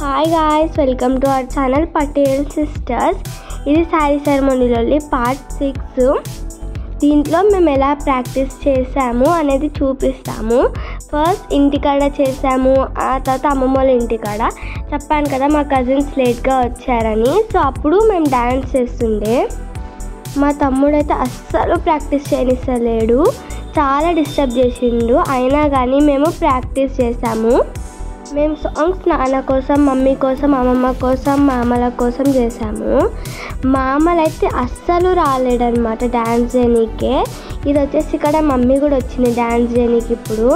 Hi guys, welcome to our channel Patel sisters. ఇది sari సెరమనీలోని part 6. దీంట్లో మేము ఎలా ప్రాక్టీస్ చేసాము అనేది చూపిస్తాము. ఫస్ట్ ఇంటికాడ చేసాము, ఆ తర్వాత అమ్మమ్మ వాళ్ళ ఇంటికాడ. చెప్పాను కదా మా కజిన్స్ లేట్గా వచ్చారని. సో అప్పుడు మేము డ్యాన్స్ చేస్తుండే. మా తమ్ముడైతే అస్సలు ప్రాక్టీస్ చేయనిస్తలేడు, చాలా డిస్టర్బ్ చేసిండు. అయినా కానీ మేము ప్రాక్టీస్ చేసాము. మేము సాంగ్స్ నాన్న కోసం, మమ్మీ కోసం, అమ్మమ్మ కోసం, మామల కోసం చేసాము. మామలు అయితే అస్సలు రాలేడనమాట డ్యాన్స్ చేయనీకే. ఇది వచ్చేసి ఇక్కడ మమ్మీ కూడా వచ్చింది డ్యాన్స్ చేయనీకి. ఇప్పుడు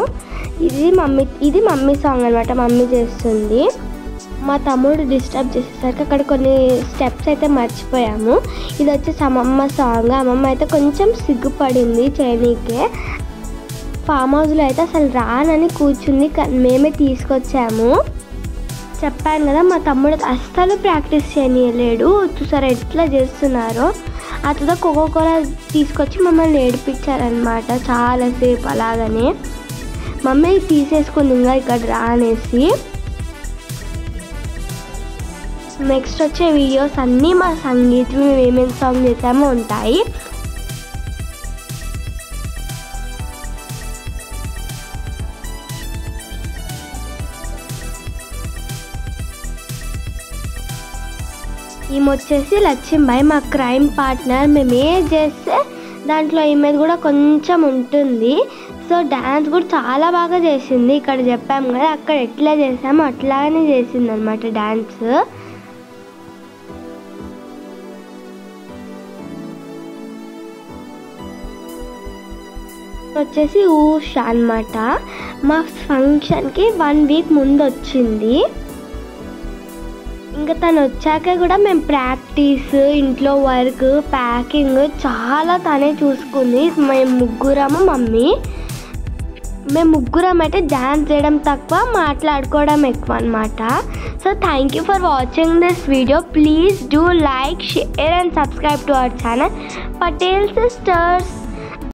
ఇది మమ్మీ సాంగ్ అనమాట, మమ్మీ చేస్తుంది. మా తమ్ముడు డిస్టర్బ్ చేసేసరికి అక్కడ కొన్ని స్టెప్స్ అయితే మర్చిపోయాము. ఇది వచ్చేసి అమ్మమ్మ సాంగ్. అమ్మమ్మ అయితే కొంచెం సిగ్గుపడింది చేయనీకే. ఫామ్ హౌస్లో అయితే అసలు రానని కూర్చుంది, మేమే తీసుకొచ్చాము. చెప్పాను కదా మా తమ్ముడు అస్సలు ప్రాక్టీస్ చేయలేడు. చూసారా ఎట్లా చేస్తున్నారో. ఆ తర్వాత కోకోకోలా తీసుకొచ్చి మమ్మల్ని ఏడిపించారనమాట చాలాసేపు. అలాగనే మమ్మీ తీసేసుకుంది ఇంకా ఇక్కడ రానేసి. నెక్స్ట్ వచ్చే వీడియోస్ అన్నీ మా సంగీతం మేము ఏమేమి సాంగ్ చేసామో ఉంటాయి. ఈమె వచ్చేసి లక్ష్మీబాయి, మా క్రైమ్ పార్ట్నర్. మేము ఏం చేస్తే దాంట్లో ఈమెది కూడా కొంచెం ఉంటుంది. సో డ్యాన్స్ కూడా చాలా బాగా చేసింది. ఇక్కడ చెప్పాము కదా, అక్కడ ఎట్లా చేసామో అట్లానే చేసింది అనమాట డ్యాన్స్. వచ్చేసి ఊషా అనమాట. మా ఫంక్షన్కి 1 వీక్ ముందు వచ్చింది. ఇంకా తను వచ్చాక కూడా మేము ప్రాక్టీస్, ఇంట్లో వర్క్, ప్యాకింగ్ చాలా తనే చూసుకుంది. మేము ముగ్గురము, మమ్మీ. మేము ముగ్గురం అయితే డ్యాన్స్ చేయడం తక్కువ, మాట్లాడుకోవడం ఎక్కువ అనమాట. So thank you for watching this video. Please do like, share and subscribe to our channel Patel sisters.